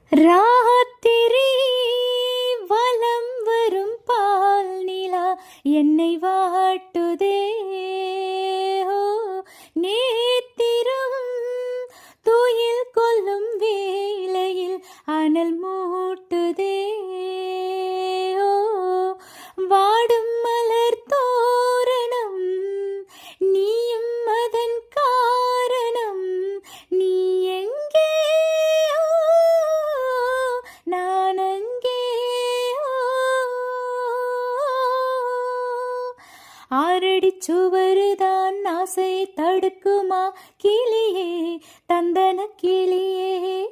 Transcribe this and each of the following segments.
ராத்திரி வலம் வரும் பால் நிலா என்னை வாட்டுதே. ஓ, நேத்திரம் துயில் கொள்ளும் வேளையில் அனல் மூட்டுதே. ஓ, வாடும் மலர் தோரணம் நீயும் அதன் காரணம். நீ எங்கே? நான் அங்கே. ஆறடி சுவருதான் ஆசையை தடுக்குமா? கிளியே, தந்தன கிளியே,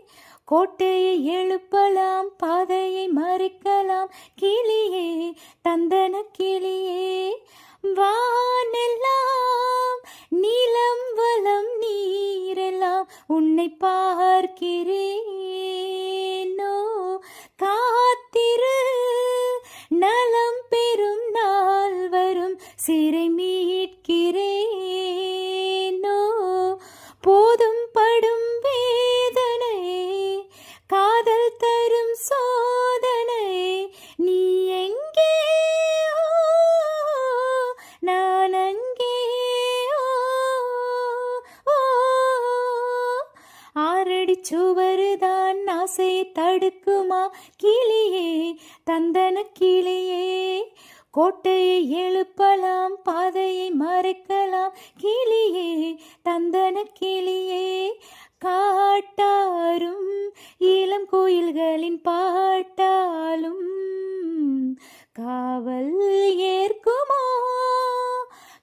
கோட்டையை எழுப்பலாம், பாதையை மறைக்கலாம். கிளியே, தந்தன கிளியே, வானெல்லாம் நீலம் வலம் நீரெல்லாம் உன்னை பார்க்கிறேனோ. காத்திரு, நலம் பெறும் நாள் வரும், சிறை மீட்கிறேனோ. போதும் படும் வேதனை, காதல் தரும் சோதனை. நீ எங்கே? நான் அங்கே. ஆறடி சுவருதான் ஆசையை தடுக்குமா? கிளியே, தந்தன கிளியே, கோட்டையை எழுப்பலாம், பாதையை மறைக்கலாம். கிளியே, தந்தன கிளியே, காட்டாரும் இளம் கோயில்களின் பாட்டாலும் காவல் ஏற்குமோ?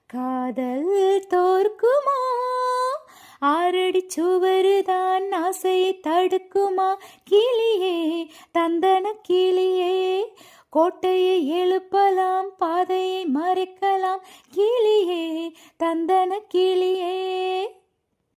காதல் தோற்குமோ? ஆறடி சுவருதான் ஆசையை தடுக்குமா? கிளியே, தந்தன கிளியே, கோட்டையை எழுப்பலாம், பாதையை மறைக்கலாம். கிளியே, தந்தன கிளியே.